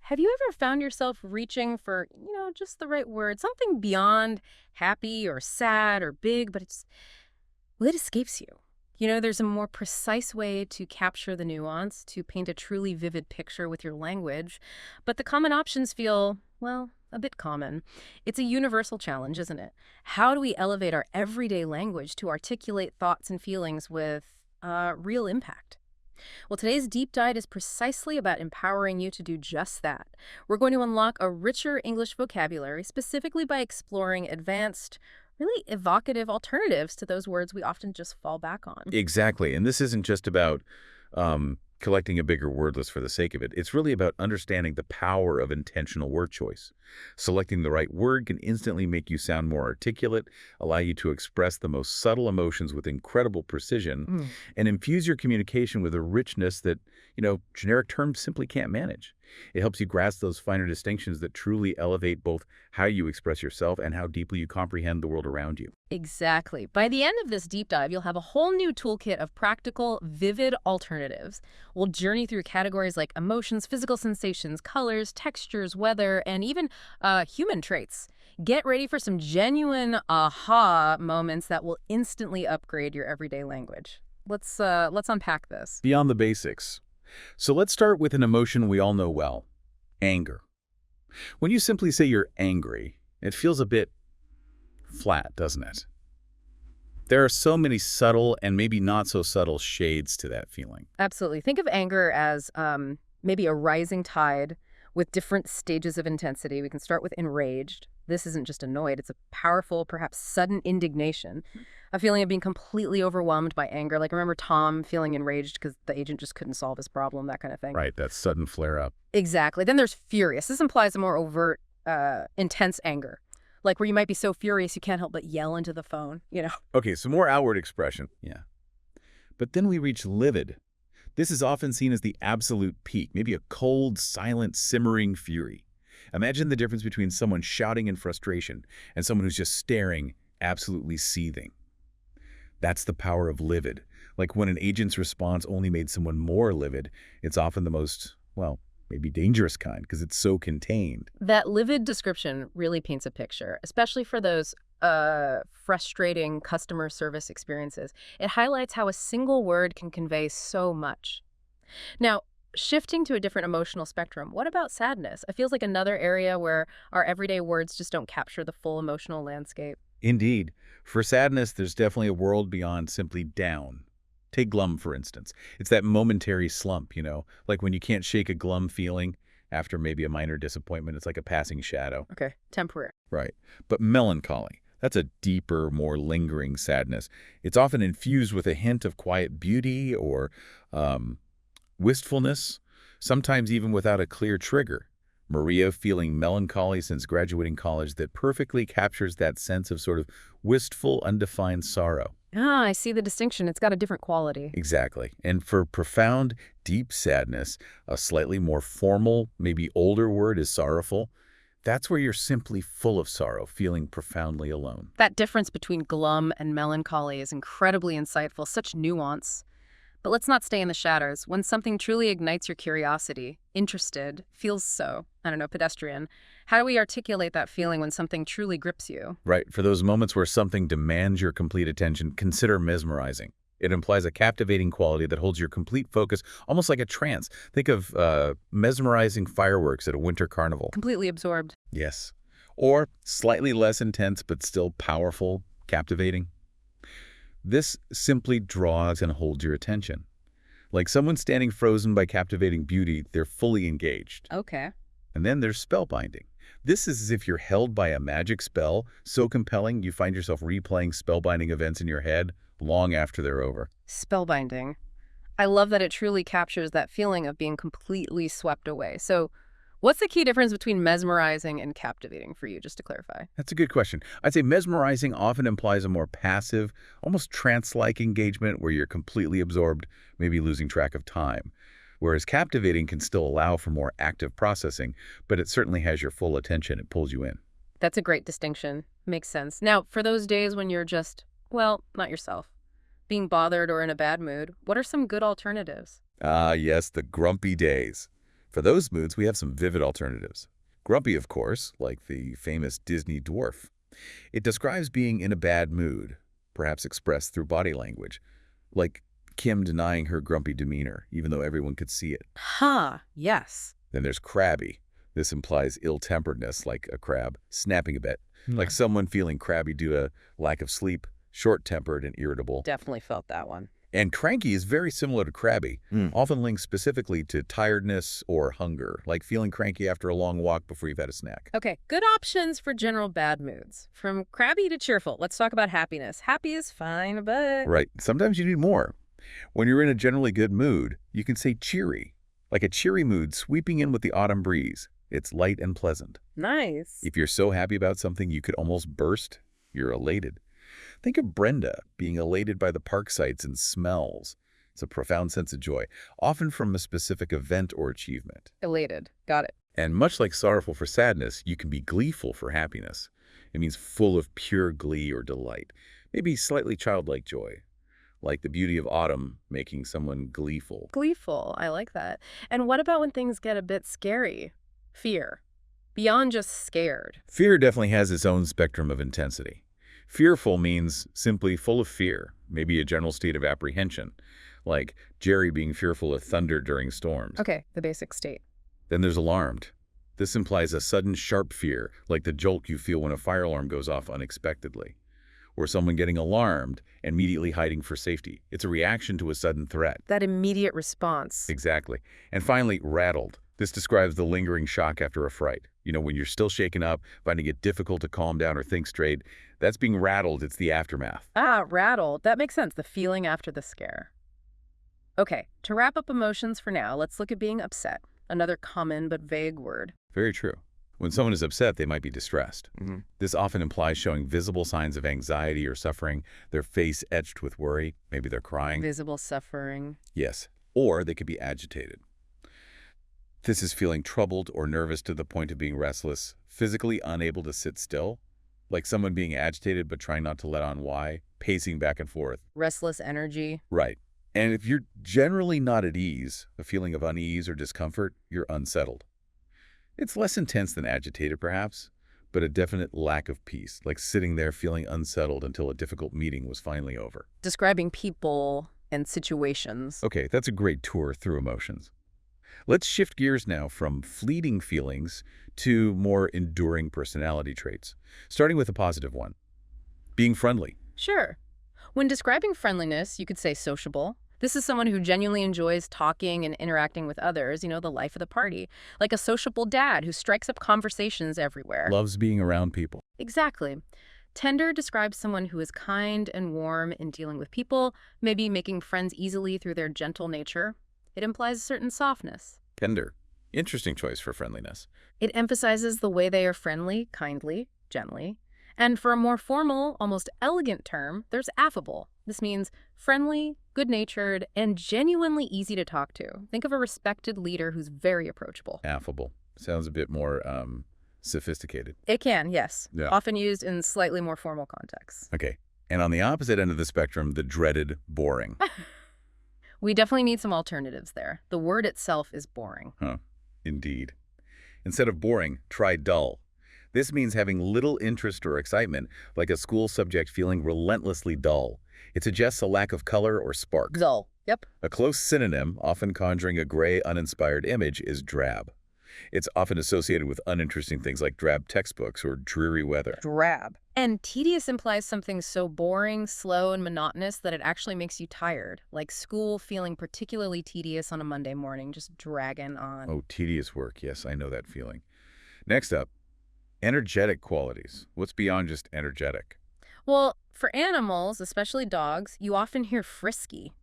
Have you ever found yourself reaching for, just the right word, something beyond happy or sad or big, but it escapes you? There's a more precise way to capture the nuance, to paint a truly vivid picture with your language, but the common options feel, well, a bit common. It's a universal challenge, isn't it? How do we elevate our everyday language to articulate thoughts and feelings with real impact? Well, today's deep dive is precisely about empowering you to do just that. We're going to unlock a richer English vocabulary specifically by exploring advanced, really evocative alternatives to those words we often just fall back on. Exactly. And this isn't just about collecting a bigger word list for the sake of it. It's really about understanding the power of intentional word choice. Selecting the right word can instantly make you sound more articulate, allow you to express the most subtle emotions with incredible precision, Mm. and infuse your communication with a richness that, generic terms simply can't manage. It helps you grasp those finer distinctions that truly elevate both how you express yourself and how deeply you comprehend the world around you. Exactly. By the end of this deep dive, you'll have a whole new toolkit of practical, vivid alternatives. We'll journey through categories like emotions, physical sensations, colors, textures, weather, and even human traits. Get ready for some genuine aha moments that will instantly upgrade your everyday language. Let's unpack this. Beyond the basics. So let's start with an emotion we all know well, anger. When you simply say you're angry, it feels a bit flat, doesn't it? There are so many subtle and maybe not so subtle shades to that feeling. Absolutely. Think of anger as maybe a rising tide with different stages of intensity. We can start with enraged. This isn't just annoyed. It's a powerful, perhaps sudden indignation, a feeling of being completely overwhelmed by anger. Like remember Tom feeling enraged because the agent just couldn't solve his problem, that kind of thing. Right, that sudden flare-up. Exactly. Then there's furious. This implies a more overt, intense anger. Like where you might be so furious you can't help but yell into the phone. Okay, so more outward expression. Yeah. But then we reach livid. This is often seen as the absolute peak, maybe a cold, silent, simmering fury. Imagine the difference between someone shouting in frustration and someone who's just staring, absolutely seething. That's the power of livid. Like when an agent's response only made someone more livid, it's often the most, well, maybe dangerous kind because it's so contained. That livid description really paints a picture, especially for those frustrating customer service experiences. It highlights how a single word can convey so much. Now, shifting to a different emotional spectrum, what about sadness? It feels like another area where our everyday words just don't capture the full emotional landscape. Indeed. For sadness, there's definitely a world beyond simply down. Take glum, for instance. It's that momentary slump, like when you can't shake a glum feeling after maybe a minor disappointment. It's like a passing shadow. Okay, temporary. Right. But melancholy, that's a deeper, more lingering sadness. It's often infused with a hint of quiet beauty or wistfulness, sometimes even without a clear trigger. Maria feeling melancholy since graduating college that perfectly captures that sense of sort of wistful, undefined sorrow. Ah, I see the distinction. It's got a different quality. Exactly. And for profound, deep sadness, a slightly more formal, maybe older word is sorrowful. That's where you're simply full of sorrow, feeling profoundly alone. That difference between glum and melancholy is incredibly insightful, such nuance. But let's not stay in the shadows. When something truly ignites your curiosity, interested, feels so, pedestrian, how do we articulate that feeling when something truly grips you? Right. For those moments where something demands your complete attention, consider mesmerizing. It implies a captivating quality that holds your complete focus, almost like a trance. Think of mesmerizing fireworks at a winter carnival. Completely absorbed. Yes. Or slightly less intense, but still powerful, captivating. This simply draws and holds your attention. Like someone standing frozen by captivating beauty, they're fully engaged. Okay. And then there's spellbinding. This is as if you're held by a magic spell, so compelling you find yourself replaying spellbinding events in your head long after they're over. Spellbinding. I love that it truly captures that feeling of being completely swept away. So what's the key difference between mesmerizing and captivating for you, just to clarify? That's a good question. I'd say mesmerizing often implies a more passive, almost trance-like engagement where you're completely absorbed, maybe losing track of time. Whereas captivating can still allow for more active processing, but it certainly has your full attention. It pulls you in. That's a great distinction. Makes sense. Now, for those days when you're just, well, not yourself, being bothered or in a bad mood, what are some good alternatives? Ah, yes, the grumpy days. For those moods, we have some vivid alternatives. Grumpy, of course, like the famous Disney dwarf. It describes being in a bad mood, perhaps expressed through body language, like Kim denying her grumpy demeanor, even though everyone could see it. Yes. Then there's crabby. This implies ill-temperedness, like a crab snapping a bit, like someone feeling crabby due to lack of sleep, short-tempered and irritable. Definitely felt that one. And cranky is very similar to crabby, often linked specifically to tiredness or hunger, like feeling cranky after a long walk before you've had a snack. Okay, good options for general bad moods. From crabby to cheerful, let's talk about happiness. Happy is fine, but... Right. Sometimes you need more. When you're in a generally good mood, you can say cheery, like a cheery mood sweeping in with the autumn breeze. It's light and pleasant. Nice. If you're so happy about something you could almost burst, you're elated. Think of Brenda being elated by the park sights and smells. It's a profound sense of joy, often from a specific event or achievement. Elated. Got it. And much like sorrowful for sadness, you can be gleeful for happiness. It means full of pure glee or delight, maybe slightly childlike joy, like the beauty of autumn making someone gleeful. Gleeful. I like that. And what about when things get a bit scary? Fear. Beyond just scared. Fear definitely has its own spectrum of intensity. Fearful means simply full of fear, maybe a general state of apprehension, like Jerry being fearful of thunder during storms. Okay, the basic state. Then there's alarmed. This implies a sudden sharp fear, like the jolt you feel when a fire alarm goes off unexpectedly, or someone getting alarmed and immediately hiding for safety. It's a reaction to a sudden threat. That immediate response. Exactly. And finally, rattled. This describes the lingering shock after a fright. You know, when you're still shaken up, finding it difficult to calm down or think straight, that's being rattled. It's the aftermath. Rattled. That makes sense. The feeling after the scare. Okay, to wrap up emotions for now, let's look at being upset. Another common but vague word. Very true. When someone is upset, they might be distressed. This often implies showing visible signs of anxiety or suffering, their face etched with worry. Maybe they're crying. Visible suffering. Yes. Or they could be agitated. This is feeling troubled or nervous to the point of being restless, physically unable to sit still, like someone being agitated but trying not to let on why, pacing back and forth. Restless energy. Right. And if you're generally not at ease, a feeling of unease or discomfort, you're unsettled. It's less intense than agitated, perhaps, but a definite lack of peace, like sitting there feeling unsettled until a difficult meeting was finally over. Describing people and situations. Okay, that's a great tour through emotions. Let's shift gears now from fleeting feelings to more enduring personality traits, starting with a positive one, being friendly. Sure. When describing friendliness, you could say sociable. This is someone who genuinely enjoys talking and interacting with others, you know, the life of the party. Like a sociable dad who strikes up conversations everywhere. Loves being around people. Exactly. Tender describes someone who is kind and warm in dealing with people, maybe making friends easily through their gentle nature. It implies a certain softness. Tender. Interesting choice for friendliness. It emphasizes the way they are friendly, kindly, gently. And for a more formal, almost elegant term, there's affable. This means friendly, good-natured, and genuinely easy to talk to. Think of a respected leader who's very approachable. Affable. Sounds a bit more sophisticated. It can, yes. Yeah. Often used in slightly more formal contexts. Okay. And on the opposite end of the spectrum, the dreaded boring. We definitely need some alternatives there. The word itself is boring. Indeed. Instead of boring, try dull. This means having little interest or excitement, like a school subject feeling relentlessly dull. It suggests a lack of color or spark. Dull. Yep. A close synonym, often conjuring a gray, uninspired image, is drab. It's often associated with uninteresting things like drab textbooks or dreary weather. Drab. And tedious implies something so boring, slow, and monotonous that it actually makes you tired. Like school feeling particularly tedious on a Monday morning, just dragging on. Oh, tedious work. Yes, I know that feeling. Next up, energetic qualities. What's beyond just energetic? Well, for animals, especially dogs, you often hear frisky.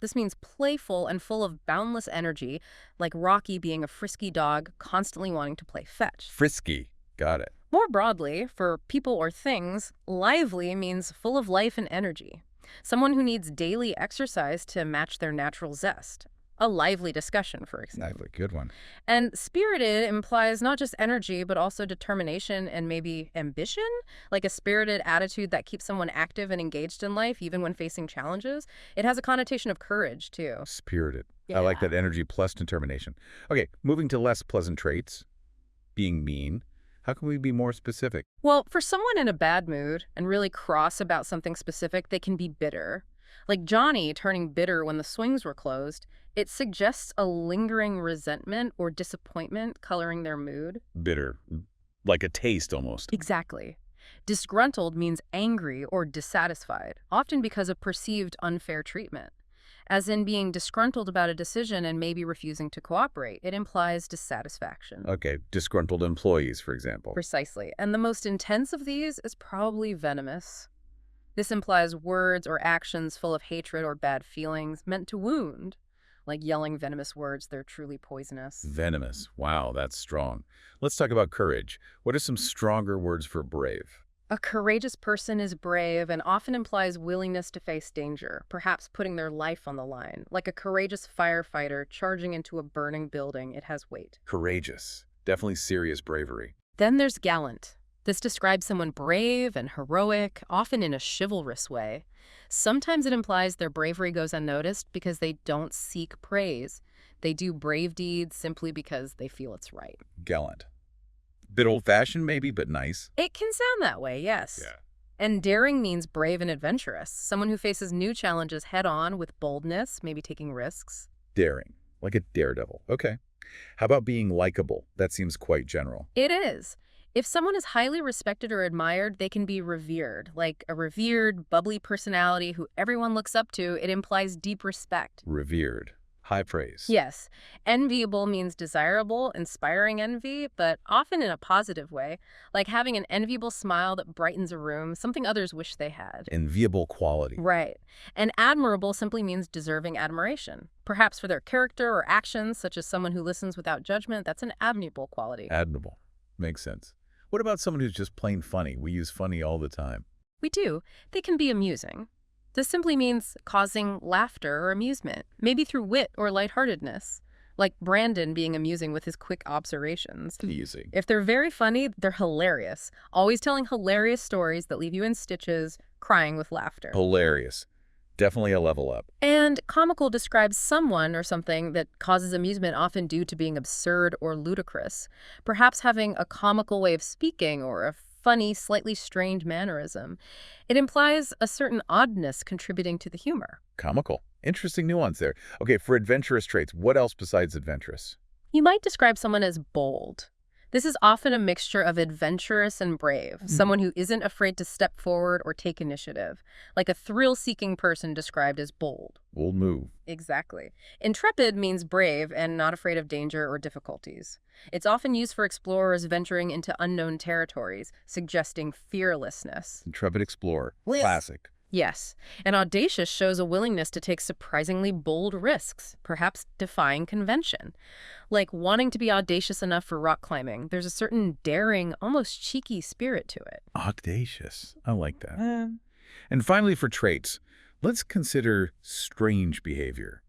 This means playful and full of boundless energy, like Rocky being a frisky dog constantly wanting to play fetch. Frisky. Got it. More broadly, for people or things, lively means full of life and energy. Someone who needs daily exercise to match their natural zest. A lively discussion, for example. Lively. Good one. And spirited implies not just energy, but also determination and maybe ambition, like a spirited attitude that keeps someone active and engaged in life, even when facing challenges. It has a connotation of courage, too. Spirited. I like Yeah. that energy plus determination. Okay, moving to less pleasant traits, being mean. How can we be more specific? Well, for someone in a bad mood and really cross about something specific, they can be bitter. Like Johnny turning bitter when the swings were closed, it suggests a lingering resentment or disappointment coloring their mood. Bitter, like a taste almost. Exactly. Disgruntled means angry or dissatisfied, often because of perceived unfair treatment. As in being disgruntled about a decision and maybe refusing to cooperate. It implies dissatisfaction. Okay, disgruntled employees, for example. Precisely. And the most intense of these is probably venomous. This implies words or actions full of hatred or bad feelings meant to wound. Like yelling venomous words, they're truly poisonous. Venomous. Wow, that's strong. Let's talk about courage. What are some stronger words for brave? A courageous person is brave and often implies willingness to face danger, perhaps putting their life on the line. Like a courageous firefighter charging into a burning building, it has weight. Courageous. Definitely serious bravery. Then there's gallant. This describes someone brave and heroic, often in a chivalrous way. Sometimes it implies their bravery goes unnoticed because they don't seek praise. They do brave deeds simply because they feel it's right. Gallant. Bit old-fashioned maybe, but nice. It can sound that way, yes. Yeah. And daring means brave and adventurous, someone who faces new challenges head-on with boldness, maybe taking risks. Daring. Like a daredevil. Okay. How about being likable? That seems quite general. It is. If someone is highly respected or admired, they can be revered. Like a revered, bubbly personality who everyone looks up to, it implies deep respect. Revered. High praise. Yes, enviable means desirable, inspiring envy, but often in a positive way, like having an enviable smile that brightens a room, something others wish they had. Enviable quality. Right. And admirable simply means deserving admiration, perhaps for their character or actions, such as someone who listens without judgment. That's an admirable quality. Admirable. Makes sense. What about someone who's just plain funny? We use funny all the time. We do. They can be amusing. This simply means causing laughter or amusement, maybe through wit or lightheartedness, like Brandon being amusing with his quick observations. Easy. If they're very funny, they're hilarious, always telling hilarious stories that leave you in stitches, crying with laughter. Hilarious. Definitely a level up. And comical describes someone or something that causes amusement often due to being absurd or ludicrous, perhaps having a comical way of speaking or a funny, slightly strange mannerism. It implies a certain oddness contributing to the humor. Comical. Interesting nuance there. Okay, for adventurous traits, what else besides adventurous? You might describe someone as bold. This is often a mixture of adventurous and brave, someone who isn't afraid to step forward or take initiative, like a thrill-seeking person described as bold. Bold move. Exactly. Intrepid means brave and not afraid of danger or difficulties. It's often used for explorers venturing into unknown territories, suggesting fearlessness. Intrepid explorer. Classic. Yes, and audacious shows a willingness to take surprisingly bold risks, perhaps defying convention. Like wanting to be audacious enough for rock climbing, there's a certain daring, almost cheeky spirit to it. Audacious. I like that. And finally, for traits, let's consider strange behavior.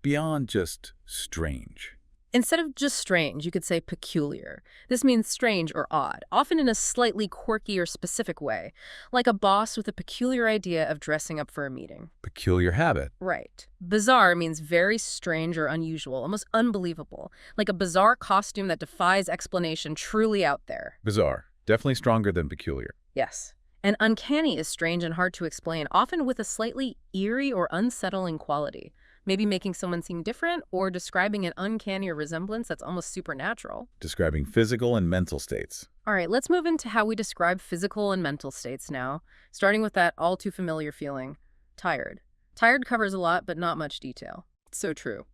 Beyond just strange. Instead of just strange, you could say peculiar. This means strange or odd, often in a slightly quirky or specific way, like a boss with a peculiar idea of dressing up for a meeting. Peculiar habit. Right. Bizarre means very strange or unusual, almost unbelievable, like a bizarre costume that defies explanation, truly out there. Bizarre. Definitely stronger than peculiar. Yes. And uncanny is strange and hard to explain, often with a slightly eerie or unsettling quality. Maybe making someone seem different or describing an uncanny resemblance that's almost supernatural. Describing physical and mental states. All right, let's move into how we describe physical and mental states now, starting with that all too familiar feeling, tired. Tired covers a lot, but not much detail. So true.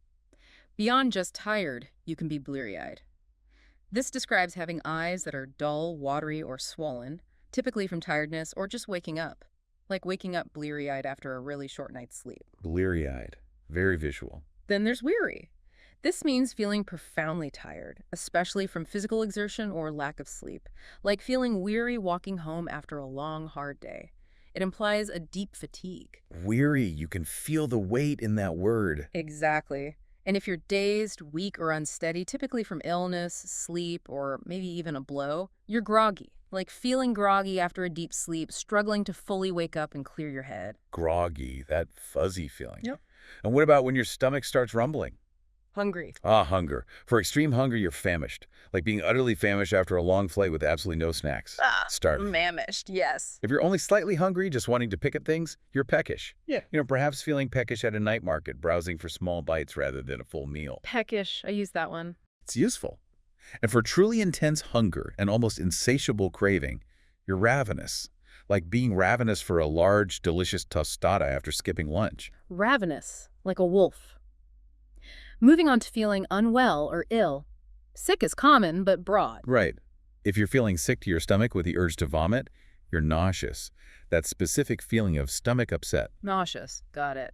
Beyond just tired, you can be bleary-eyed. This describes having eyes that are dull, watery, or swollen, typically from tiredness or just waking up, like waking up bleary-eyed after a really short night's sleep. Bleary-eyed. Very visual. Then there's weary. This means feeling profoundly tired, especially from physical exertion or lack of sleep, like feeling weary walking home after a long, hard day. It implies a deep fatigue. Weary. You can feel the weight in that word. Exactly. And if you're dazed, weak, or unsteady, typically from illness, sleep, or maybe even a blow, you're groggy, like feeling groggy after a deep sleep, struggling to fully wake up and clear your head. Groggy. That fuzzy feeling. Yep. And what about when your stomach starts rumbling? Hungry. Ah, hunger. For extreme hunger, you're famished. Like being utterly famished after a long flight with absolutely no snacks. Ah, Starving. mamished, yes. If you're only slightly hungry, just wanting to pick at things, you're peckish. Yeah. Perhaps feeling peckish at a night market, browsing for small bites rather than a full meal. Peckish, I use that one. It's useful. And for truly intense hunger and almost insatiable craving, you're ravenous. Like being ravenous for a large, delicious tostada after skipping lunch. Ravenous, like a wolf. Moving on to feeling unwell or ill. Sick is common, but broad. Right. If you're feeling sick to your stomach with the urge to vomit, you're nauseous. That specific feeling of stomach upset. Nauseous, got it.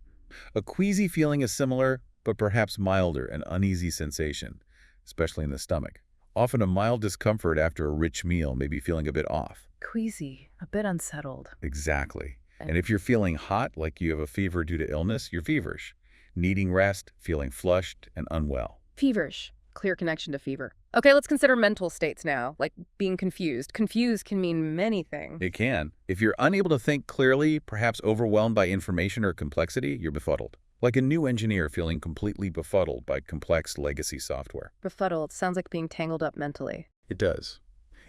A queasy feeling is similar, but perhaps milder, an uneasy sensation, especially in the stomach. Often a mild discomfort after a rich meal, maybe feeling a bit off. Queasy, a bit unsettled. Exactly. And if you're feeling hot, like you have a fever due to illness, you're feverish. Needing rest, feeling flushed and unwell. Feverish. Clear connection to fever. Okay, let's consider mental states now, like being confused. Confused can mean many things. It can. If you're unable to think clearly, perhaps overwhelmed by information or complexity, you're befuddled. Like a new engineer feeling completely befuddled by complex legacy software. Befuddled sounds like being tangled up mentally. It does.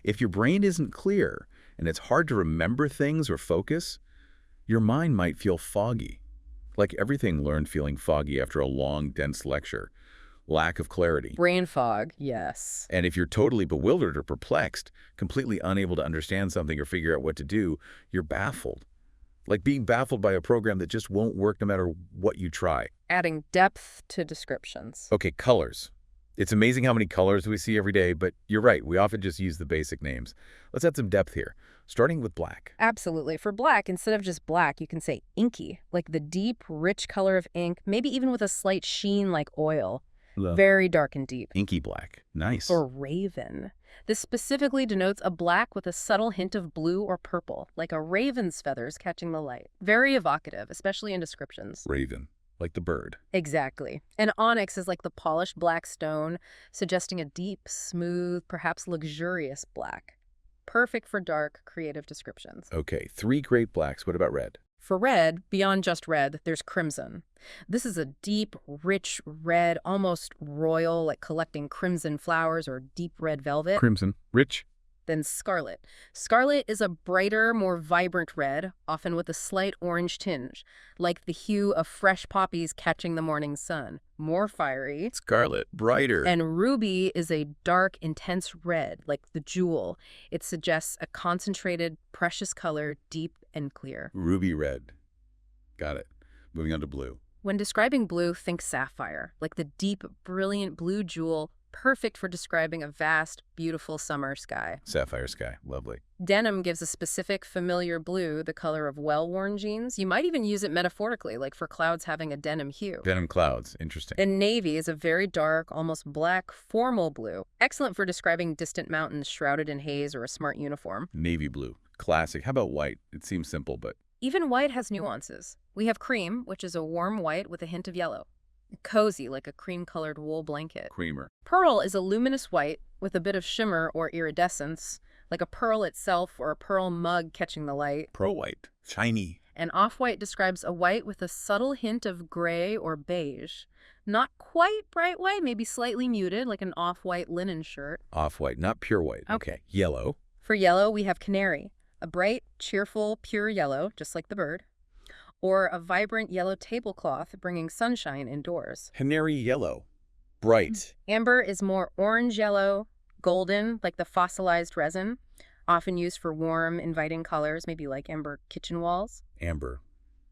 If your brain isn't clear and it's hard to remember things or focus, your mind might feel foggy. Like everything learned feeling foggy after a long, dense lecture. Lack of clarity. Brain fog, yes. And if you're totally bewildered or perplexed, completely unable to understand something or figure out what to do, you're baffled. Like being baffled by a program that just won't work no matter what you try. Adding depth to descriptions. Okay, colors. It's amazing how many colors we see every day, but you're right, we often just use the basic names. Let's add some depth here, starting with black. Absolutely. For black, instead of just black, you can say inky, like the deep, rich color of ink, maybe even with a slight sheen like oil. Very dark and deep. Inky black. Nice. Or raven. This specifically denotes a black with a subtle hint of blue or purple, like a raven's feathers catching the light. Very evocative, especially in descriptions. Raven. Like the bird. Exactly. And onyx is like the polished black stone, suggesting a deep, smooth, perhaps luxurious black. Perfect for dark, creative descriptions. Okay, 3 great blacks. What about red? For red, beyond just red, there's crimson. This is a deep, rich red, almost royal, like collecting crimson flowers or deep red velvet. Crimson. Rich. Then scarlet. Scarlet is a brighter, more vibrant red, often with a slight orange tinge, like the hue of fresh poppies catching the morning sun. More fiery. Scarlet. Brighter. And ruby is a dark, intense red, like the jewel. It suggests a concentrated, precious color, deep and clear. Ruby red. Got it. Moving on to blue. When describing blue, think sapphire, like the deep, brilliant blue jewel, perfect for describing a vast, beautiful summer sky. Sapphire sky. Lovely. Denim gives a specific, familiar blue, the color of well-worn jeans. You might even use it metaphorically, like for clouds having a denim hue. Denim clouds. Interesting. And navy is a very dark, almost black, formal blue. Excellent for describing distant mountains shrouded in haze or a smart uniform. Navy blue. Classic. How about white? It seems simple, but... Even white has nuances. We have cream, which is a warm white with a hint of yellow. Cozy, like a cream-colored wool blanket. Creamer. Pearl is a luminous white with a bit of shimmer or iridescence, like a pearl itself or a pearl mug catching the light. Pearl white. Shiny. And off-white describes a white with a subtle hint of gray or beige. Not quite bright white, maybe slightly muted, like an off-white linen shirt. Off-white, not pure white. Okay. Yellow. For yellow, we have canary, a bright, cheerful, pure yellow, just like the bird. Or a vibrant yellow tablecloth bringing sunshine indoors. Canary yellow. Bright. Amber is more orange yellow, golden, like the fossilized resin, often used for warm, inviting colors, maybe like amber kitchen walls. Amber.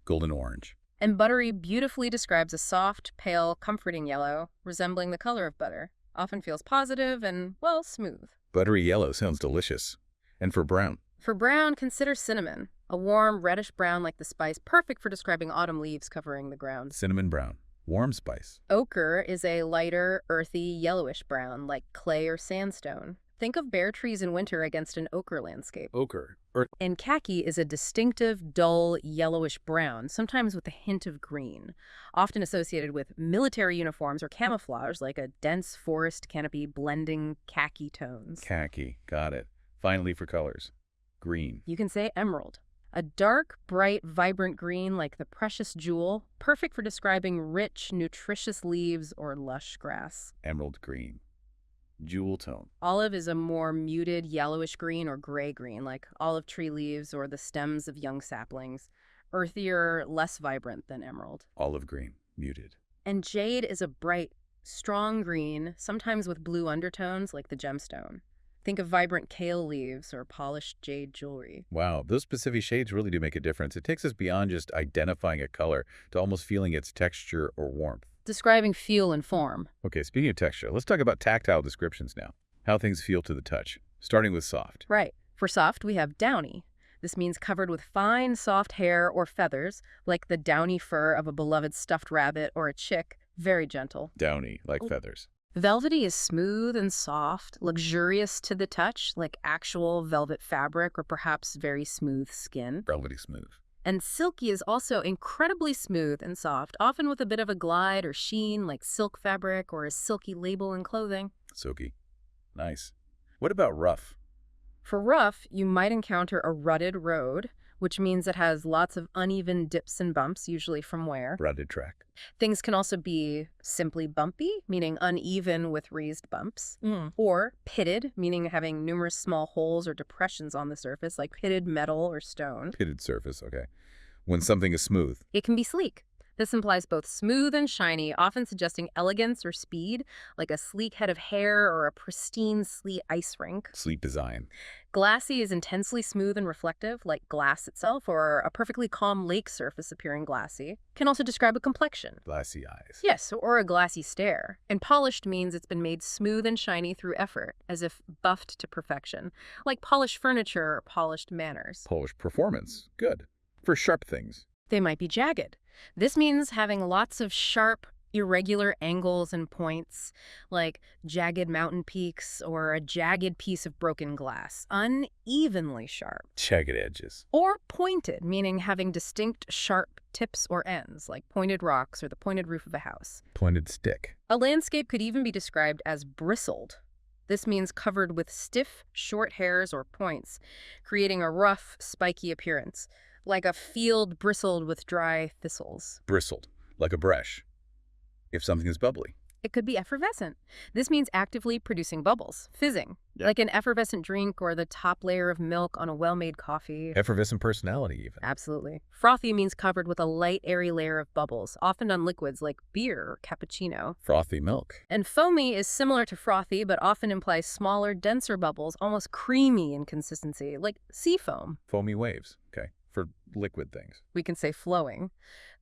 Golden orange. And buttery beautifully describes a soft, pale, comforting yellow, resembling the color of butter. Often feels positive and, well, smooth. Buttery yellow sounds delicious. And for brown? For brown, consider cinnamon. A warm, reddish brown like the spice, perfect for describing autumn leaves covering the ground. Cinnamon brown. Warm spice. Ochre is a lighter, earthy, yellowish brown, like clay or sandstone. Think of bare trees in winter against an ochre landscape. Ochre. And khaki is a distinctive, dull, yellowish brown, sometimes with a hint of green, often associated with military uniforms or camouflage, like a dense forest canopy blending khaki tones. Khaki. Got it. Finally for colors. Green. You can say emerald. A dark, bright, vibrant green like the precious jewel, perfect for describing rich, nutritious leaves or lush grass. Emerald green. Jewel tone. Olive is a more muted yellowish green or gray green, like olive tree leaves or the stems of young saplings. Earthier, less vibrant than emerald. Olive green. Muted. And jade is a bright, strong green, sometimes with blue undertones like the gemstone. Think of vibrant kale leaves or polished jade jewelry. Wow, those specific shades really do make a difference. It takes us beyond just identifying a color to almost feeling its texture or warmth. Describing feel and form. Okay, speaking of texture, let's talk about tactile descriptions now. How things feel to the touch, starting with soft. Right. For soft, we have downy. This means covered with fine, soft hair or feathers, like the downy fur of a beloved stuffed rabbit or a chick. Very gentle. Downy, like feathers. Velvety is smooth and soft, luxurious to the touch, like actual velvet fabric or perhaps very smooth skin. Velvety smooth. And silky is also incredibly smooth and soft, often with a bit of a glide or sheen like silk fabric or a silky label in clothing. Silky. Nice. What about rough? For rough, you might encounter a rutted road, which means it has lots of uneven dips and bumps, usually from wear. Rutted track. Things can also be simply bumpy, meaning uneven with raised bumps, or pitted, meaning having numerous small holes or depressions on the surface, like pitted metal or stone. Pitted surface, okay. When something is smooth. It can be sleek. This implies both smooth and shiny, often suggesting elegance or speed, like a sleek head of hair or a pristine, sleek ice rink. Sleek design. Glassy is intensely smooth and reflective, like glass itself, or a perfectly calm lake surface appearing glassy. Can also describe a complexion. Glassy eyes. Yes, or a glassy stare. And polished means it's been made smooth and shiny through effort, as if buffed to perfection, like polished furniture or polished manners. Polished performance. Good. For sharp things. They might be jagged. This means having lots of sharp, irregular angles and points, like jagged mountain peaks or a jagged piece of broken glass, unevenly sharp. Jagged edges. Or pointed, meaning having distinct sharp tips or ends, like pointed rocks or the pointed roof of a house. Pointed stick. A landscape could even be described as bristled. This means covered with stiff, short hairs or points, creating a rough, spiky appearance, like a field bristled with dry thistles. Bristled, like a brush. If something is bubbly. It could be effervescent. This means actively producing bubbles, fizzing, like an effervescent drink or the top layer of milk on a well-made coffee. Effervescent personality, even. Absolutely. Frothy means covered with a light, airy layer of bubbles, often on liquids like beer or cappuccino. Frothy milk. And foamy is similar to frothy, but often implies smaller, denser bubbles, almost creamy in consistency, like sea foam. Foamy waves. Okay. For liquid things. We can say flowing.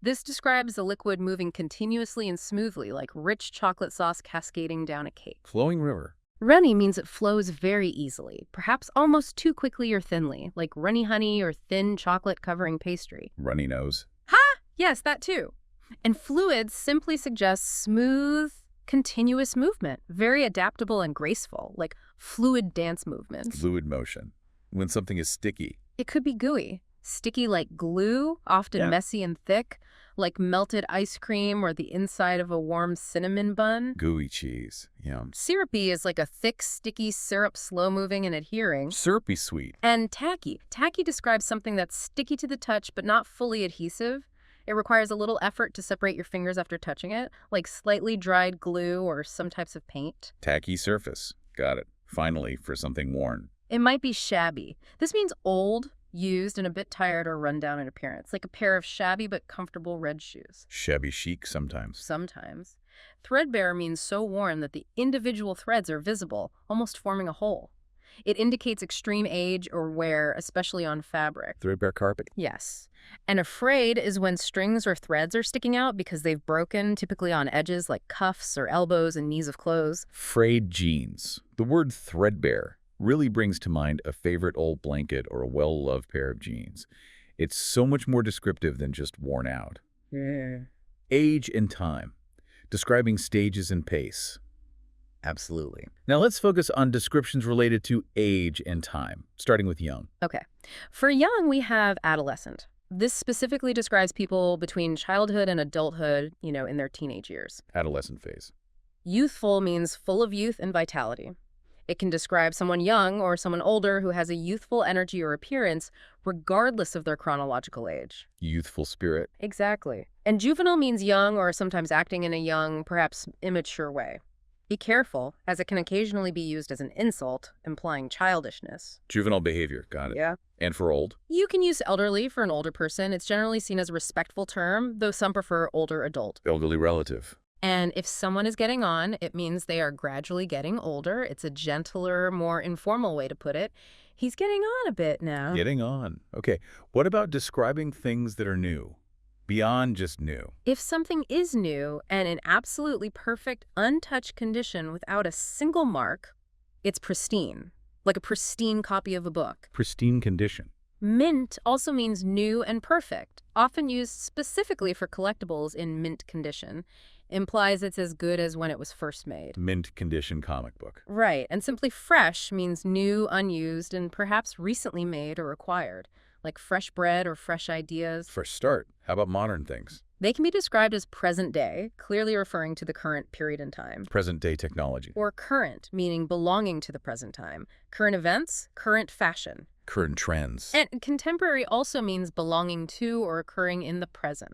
This describes a liquid moving continuously and smoothly, like rich chocolate sauce cascading down a cake. Flowing river. Runny means it flows very easily, perhaps almost too quickly or thinly, like runny honey or thin chocolate covering pastry. Runny nose. Ha! Yes, that too. And fluid simply suggests smooth, continuous movement, very adaptable and graceful, like fluid dance movements. Fluid motion. When something is sticky. It could be gooey. Sticky like glue, often messy and thick, like melted ice cream or the inside of a warm cinnamon bun. Gooey cheese. Yum. Syrupy is like a thick, sticky syrup, slow-moving and adhering. Syrupy sweet. And tacky. Tacky describes something that's sticky to the touch but not fully adhesive. It requires a little effort to separate your fingers after touching it, like slightly dried glue or some types of paint. Tacky surface. Got it. Finally, for something worn. It might be shabby. This means old, used, and a bit tired or run down in appearance, like a pair of shabby but comfortable red shoes. Shabby chic sometimes. Sometimes. Threadbare means so worn that the individual threads are visible, almost forming a hole. It indicates extreme age or wear, especially on fabric. Threadbare carpet. Yes. And a frayed is when strings or threads are sticking out because they've broken, typically on edges like cuffs or elbows and knees of clothes. Frayed jeans. The word threadbare really brings to mind a favorite old blanket or a well-loved pair of jeans. It's so much more descriptive than just worn out. Age and time. Describing stages and pace. Absolutely. Now let's focus on descriptions related to age and time, starting with young. Okay. For young, we have adolescent. This specifically describes people between childhood and adulthood, in their teenage years. Adolescent phase. Youthful means full of youth and vitality. It can describe someone young or someone older who has a youthful energy or appearance, regardless of their chronological age. Youthful spirit. Exactly. And juvenile means young or sometimes acting in a young, perhaps immature way. Be careful, as it can occasionally be used as an insult, implying childishness. Juvenile behavior. Got it. Yeah. And for old? You can use elderly for an older person. It's generally seen as a respectful term, though some prefer older adult. Elderly relative. And if someone is getting on, it means they are gradually getting older. It's a gentler, more informal way to put it. He's getting on a bit now. Getting on. Okay. What about describing things that are new? Beyond just new. If something is new and in absolutely perfect, untouched condition without a single mark, it's pristine, like a pristine copy of a book. Pristine condition. Mint also means new and perfect, often used specifically for collectibles in mint condition. Implies it's as good as when it was first made. Mint condition comic book. Right, and simply fresh means new, unused, and perhaps recently made or acquired, like fresh bread or fresh ideas. Fresh start. How about modern things? They can be described as present day, clearly referring to the current period in time. Present day technology. Or current, meaning belonging to the present time. Current events, current fashion. Current trends. And contemporary also means belonging to or occurring in the present.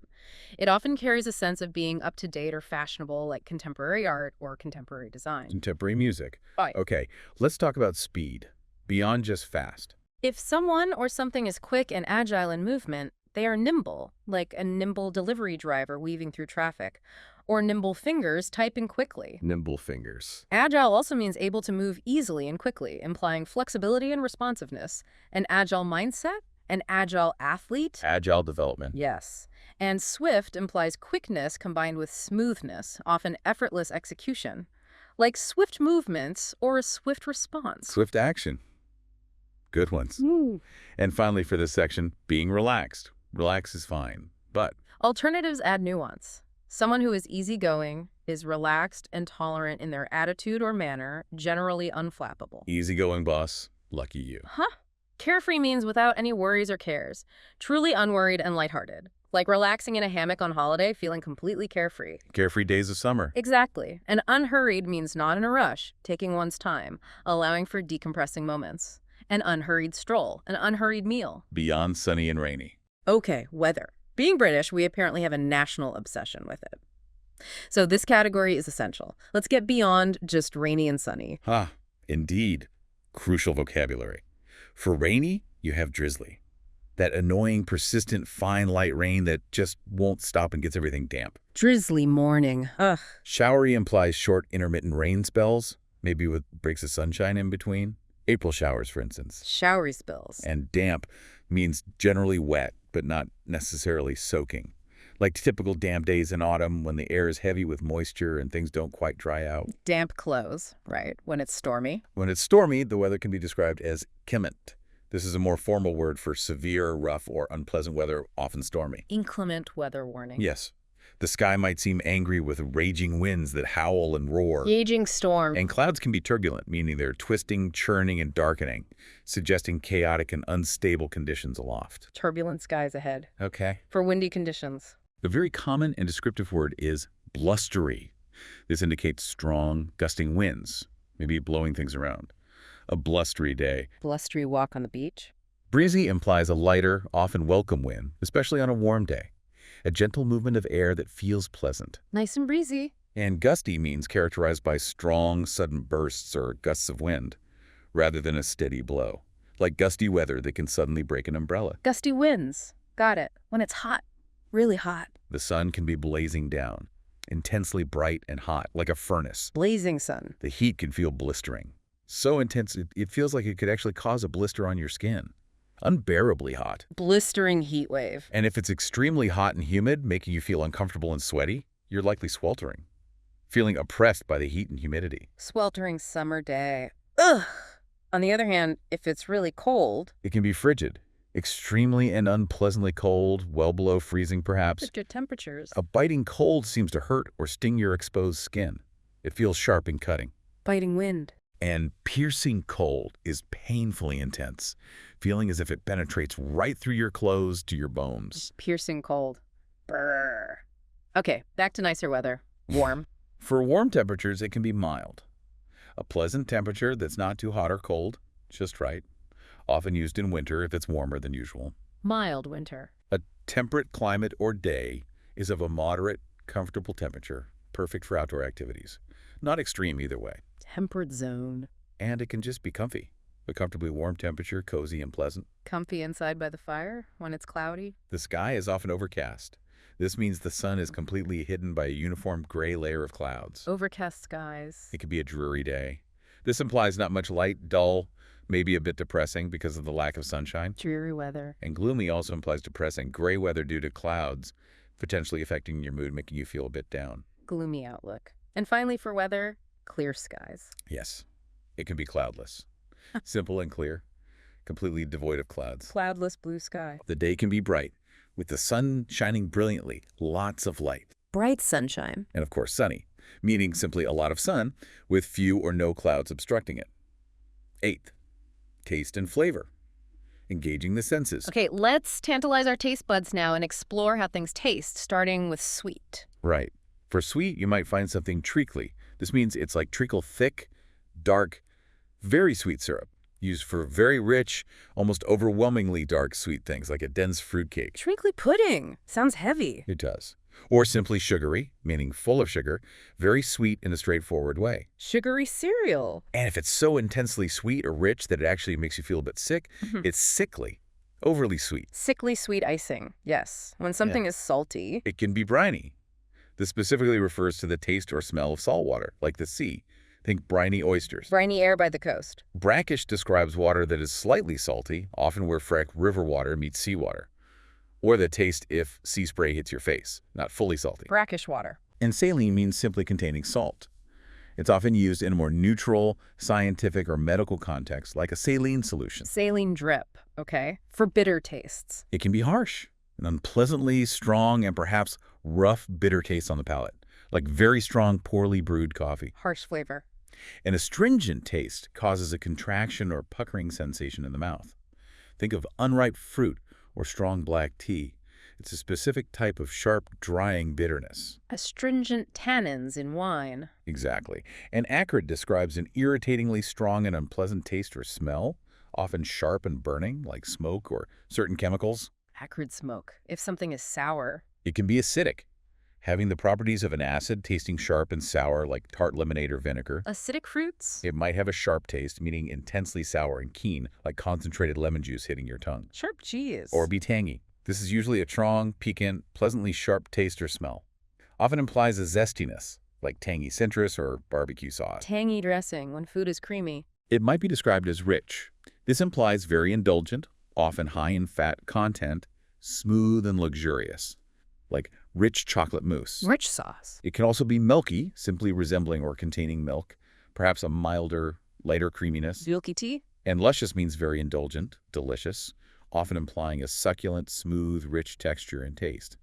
It often carries a sense of being up to date or fashionable, like contemporary art or contemporary design. Contemporary music. Right. Okay, let's talk about speed. Beyond just fast. If someone or something is quick and agile in movement, they are nimble, like a nimble delivery driver weaving through traffic, or nimble fingers typing quickly. Nimble fingers. Agile also means able to move easily and quickly, implying flexibility and responsiveness. An agile mindset, an agile athlete. Agile development. Yes. And swift implies quickness combined with smoothness, often effortless execution, like swift movements or a swift response. Swift action. Good ones. And finally for this section, being relaxed. Relax is fine, but Alternatives add nuance. Someone who is easygoing is relaxed and tolerant in their attitude or manner, generally unflappable. easygoing boss, lucky you. Huh? Carefree means without any worries or cares, truly unworried and lighthearted, like relaxing in a hammock on holiday, feeling completely carefree. Carefree days of summer. Exactly. And unhurried means not in a rush, taking one's time, allowing for decompressing moments. An unhurried stroll, an unhurried meal. Beyond sunny and rainy. Okay, weather. Being British, we apparently have a national obsession with it. So this category is essential. Let's get beyond just rainy and sunny. Ah, indeed. Crucial vocabulary. For rainy, you have drizzly. That annoying, persistent, fine, light rain that just won't stop and gets everything damp. Drizzly morning. Ugh. Showery implies short, intermittent rain spells, maybe with breaks of sunshine in between. April showers, for instance. Showery spills. And damp means generally wet, but not necessarily soaking. Like typical damp days in autumn when the air is heavy with moisture and things don't quite dry out. Damp clothes, right, when it's stormy. When it's stormy, the weather can be described as inclement. This is a more formal word for severe, rough, or unpleasant weather, often stormy. Inclement weather warning. Yes. The sky might seem angry with raging winds that howl and roar. Raging storm. And clouds can be turbulent, meaning they're twisting, churning, and darkening, suggesting chaotic and unstable conditions aloft. Turbulent skies ahead. Okay. For windy conditions. A very common and descriptive word is blustery. This indicates strong, gusting winds, maybe blowing things around. A blustery day. Blustery walk on the beach. Breezy implies a lighter, often welcome wind, especially on a warm day. A gentle movement of air that feels pleasant. Nice and breezy. And gusty means characterized by strong, sudden bursts or gusts of wind, rather than a steady blow. Like gusty weather that can suddenly break an umbrella. Gusty winds. Got it. When it's hot. Really hot. The sun can be blazing down, intensely bright and hot, like a furnace. Blazing sun. The heat can feel blistering. So intense, it feels like it could actually cause a blister on your skin. Unbearably hot. Blistering heat wave. And if it's extremely hot and humid, making you feel uncomfortable and sweaty, you're likely sweltering, feeling oppressed by the heat and humidity. Sweltering summer day. Ugh! On the other hand, if it's really cold... It can be frigid, extremely and unpleasantly cold, well below freezing perhaps. Frigid temperatures. A biting cold seems to hurt or sting your exposed skin. It feels sharp and cutting. Biting wind. And piercing cold is painfully intense, feeling as if it penetrates right through your clothes to your bones. Piercing cold. Brrr. Okay, back to nicer weather. Warm. For warm temperatures, it can be mild. A pleasant temperature that's not too hot or cold, just right. Often used in winter if it's warmer than usual. Mild winter. A temperate climate or day is of a moderate, comfortable temperature, perfect for outdoor activities. Not extreme either way. Temperate zone. And it can just be comfy. A comfortably warm temperature, cozy and pleasant. Comfy inside by the fire when it's cloudy. The sky is often overcast. This means the sun is completely hidden by a uniform gray layer of clouds. Overcast skies. It could be a dreary day. This implies not much light, dull, maybe a bit depressing because of the lack of sunshine. Dreary weather. And gloomy also implies depressing, gray weather due to clouds, potentially affecting your mood, making you feel a bit down. Gloomy outlook. And finally for weather, clear skies. Yes, it can be cloudless. Simple and clear, completely devoid of clouds. Cloudless blue sky. The day can be bright, with the sun shining brilliantly, lots of light. Bright sunshine. And of course sunny, meaning simply a lot of sun with few or no clouds obstructing it. 8th, taste and flavor. Engaging the senses. Okay, let's tantalize our taste buds now and explore how things taste, starting with sweet. Right. For sweet, you might find something treacly. This means it's like treacle thick, dark, very sweet syrup, used for very rich, almost overwhelmingly dark sweet things like a dense fruitcake. Treacly pudding. Sounds heavy. It does. Or simply sugary, meaning full of sugar, very sweet in a straightforward way. Sugary cereal. And if it's so intensely sweet or rich that it actually makes you feel a bit sick, it's sickly, overly sweet. Sickly sweet icing. Yes. When something is salty. It can be briny. This specifically refers to the taste or smell of salt water, like the sea. Think briny oysters. Briny air by the coast. Brackish describes water that is slightly salty, often where fresh river water meets seawater. Or the taste if sea spray hits your face, not fully salty. Brackish water. And saline means simply containing salt. It's often used in a more neutral, scientific, or medical context, like a saline solution. Saline drip, okay? For bitter tastes. It can be harsh, an unpleasantly strong and perhaps rough bitter taste on the palate, like very strong, poorly brewed coffee. Harsh flavor. An astringent taste causes a contraction or puckering sensation in the mouth. Think of unripe fruit or strong black tea. It's a specific type of sharp, drying bitterness. Astringent tannins in wine. Exactly. And acrid describes an irritatingly strong and unpleasant taste or smell, often sharp and burning, like smoke or certain chemicals. Acrid smoke. If something is sour. It can be acidic, having the properties of an acid, tasting sharp and sour like tart lemonade or vinegar. Acidic fruits. It might have a sharp taste, meaning intensely sour and keen, like concentrated lemon juice hitting your tongue. Sharp cheese. Or be tangy. This is usually a strong, piquant, pleasantly sharp taste or smell. Often implies a zestiness, like tangy citrus or barbecue sauce. Tangy dressing when food is creamy. It might be described as rich. This implies very indulgent, often high in fat content, smooth and luxurious, like rich chocolate mousse. Rich sauce. It can also be milky, simply resembling or containing milk, perhaps a milder, lighter creaminess. Milky tea. And luscious means very indulgent, delicious, often implying a succulent, smooth, rich texture and taste,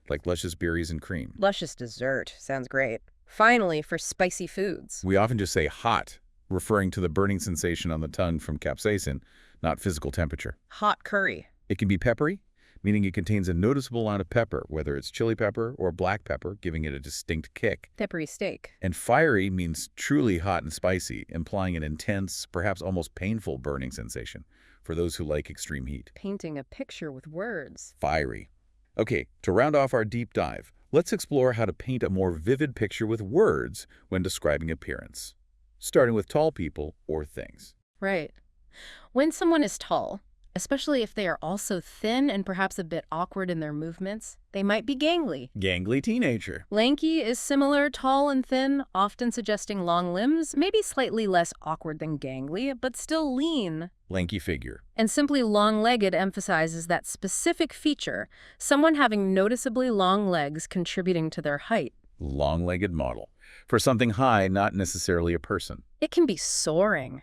like luscious berries and cream. Luscious dessert. Sounds great. Finally, for spicy foods. We often just say hot, referring to the burning sensation on the tongue from capsaicin, not physical temperature. Hot curry. It can be peppery, meaning it contains a noticeable amount of pepper, whether it's chili pepper or black pepper, giving it a distinct kick. Peppery steak. And fiery means truly hot and spicy, implying an intense, perhaps almost painful burning sensation for those who like extreme heat. Painting a picture with words. Fiery. Okay, to round off our deep dive, let's explore how to paint a more vivid picture with words when describing appearance, starting with tall people or things. Right. When someone is tall, especially if they are also thin and perhaps a bit awkward in their movements, they might be gangly. Gangly teenager. Lanky is similar, tall and thin, often suggesting long limbs, maybe slightly less awkward than gangly, but still lean. Lanky figure. And simply long-legged emphasizes that specific feature, someone having noticeably long legs contributing to their height. Long-legged model. For something high, not necessarily a person. It can be soaring.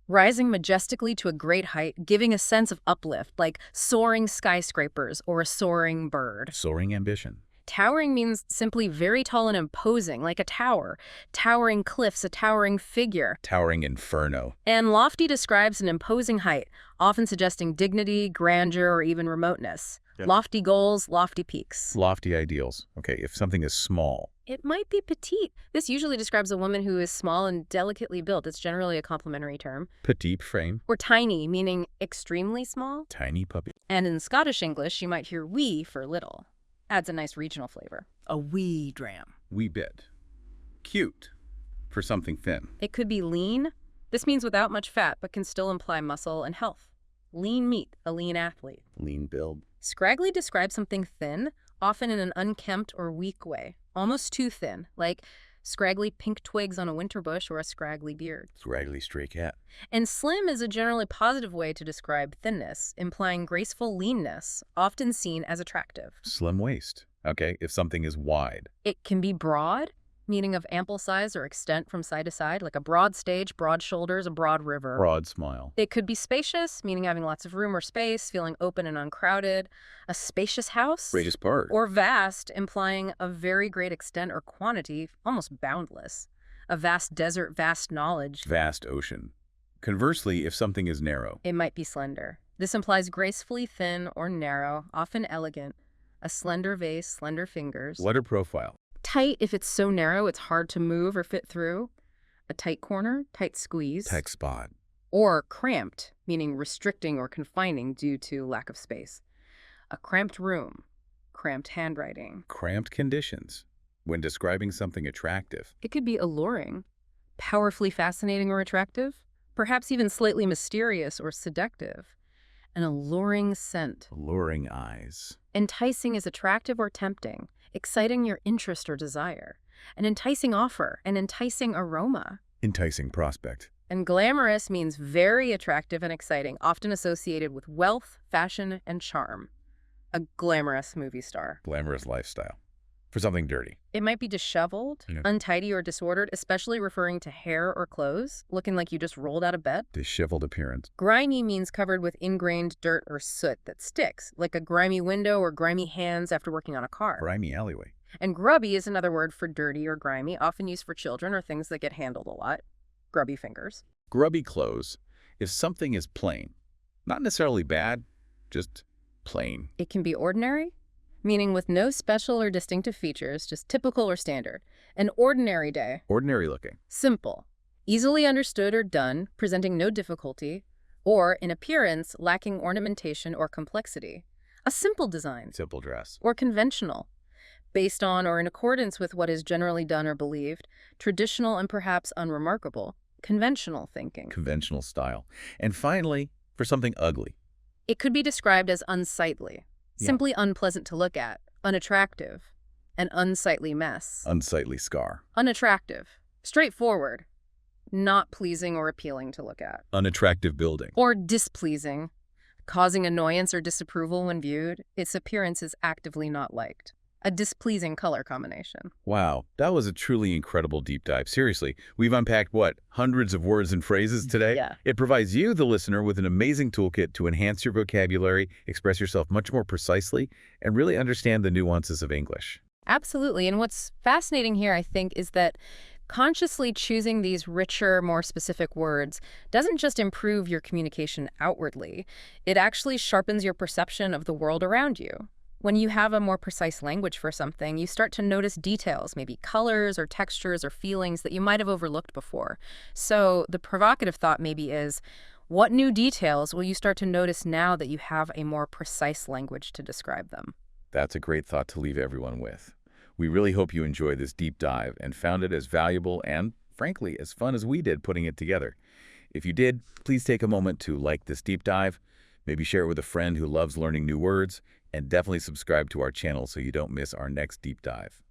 Rising majestically to a great height, giving a sense of uplift, like soaring skyscrapers or a soaring bird. Soaring ambition. Towering means simply very tall and imposing, like a tower. Towering cliffs, a towering figure. Towering inferno. And lofty describes an imposing height, often suggesting dignity, grandeur, or even remoteness. Yeah. Lofty goals, lofty peaks. Lofty ideals. Okay, if something is small, It might be petite. This usually describes a woman who is small and delicately built. It's generally a complimentary term. Petite frame. Or tiny, meaning extremely small. Tiny puppy. And in Scottish English, you might hear wee for little. Adds a nice regional flavor. A wee dram. Wee bit. Cute. For something thin. It could be lean. This means without much fat, but can still imply muscle and health. Lean meat, a lean athlete. Lean build. Scraggly describes something thin, often in an unkempt or weak way. Almost too thin, like scraggly pink twigs on a winter bush or a scraggly beard. Scraggly stray cat. And slim is a generally positive way to describe thinness, implying graceful leanness, often seen as attractive. Slim waist. Okay, if something is wide. It can be broad, meaning of ample size or extent from side to side, like a broad stage, broad shoulders, a broad river. Broad smile. It could be spacious, meaning having lots of room or space, feeling open and uncrowded. A spacious house. Spacious part. Or vast, implying a very great extent or quantity, almost boundless. A vast desert, vast knowledge. Vast ocean. Conversely, if something is narrow. It might be slender. This implies gracefully thin or narrow, often elegant. A slender vase, slender fingers. Letter profile. Tight if it's so narrow it's hard to move or fit through. A tight corner, tight squeeze. Tight spot. Or cramped, meaning restricting or confining due to lack of space. A cramped room, cramped handwriting. Cramped conditions. When describing something attractive. It could be alluring, powerfully fascinating or attractive, perhaps even slightly mysterious or seductive. An alluring scent. Alluring eyes. Enticing is attractive or tempting, exciting your interest or desire. An enticing offer, an enticing aroma. Enticing prospect. And glamorous means very attractive and exciting, often associated with wealth, fashion, and charm. A glamorous movie star. Glamorous lifestyle. For something dirty. It might be disheveled, untidy, or disordered, especially referring to hair or clothes, looking like you just rolled out of bed. Disheveled appearance. Grimy means covered with ingrained dirt or soot that sticks, like a grimy window or grimy hands after working on a car. Grimy alleyway. And grubby is another word for dirty or grimy, often used for children or things that get handled a lot. Grubby fingers. Grubby clothes. If something is plain. Not necessarily bad, just plain. It can be ordinary, meaning with no special or distinctive features, just typical or standard. An ordinary day. Ordinary looking. Simple. Easily understood or done, presenting no difficulty. Or, in appearance, lacking ornamentation or complexity. A simple design. Simple dress. Or conventional. Based on or in accordance with what is generally done or believed. Traditional and perhaps unremarkable. Conventional thinking. Conventional style. And finally, for something ugly. It could be described as unsightly. Simply unpleasant to look at, unattractive, an unsightly mess. Unsightly scar. Unattractive, straightforward, not pleasing or appealing to look at. Unattractive building. Or displeasing, causing annoyance or disapproval when viewed. Its appearance is actively not liked. A displeasing color combination. Wow, that was a truly incredible deep dive. Seriously, we've unpacked, what, hundreds of words and phrases today? Yeah. It provides you, the listener, with an amazing toolkit to enhance your vocabulary, express yourself much more precisely, and really understand the nuances of English. Absolutely. And what's fascinating here, I think, is that consciously choosing these richer, more specific words doesn't just improve your communication outwardly. It actually sharpens your perception of the world around you. When you have a more precise language for something, you start to notice details, maybe colors or textures or feelings that you might have overlooked before. So the provocative thought maybe is, what new details will you start to notice now that you have a more precise language to describe them? That's a great thought to leave everyone with. We really hope you enjoyed this deep dive and found it as valuable and, frankly, as fun as we did putting it together. If you did, please take a moment to like this deep dive, maybe share it with a friend who loves learning new words, and definitely subscribe to our channel so you don't miss our next deep dive.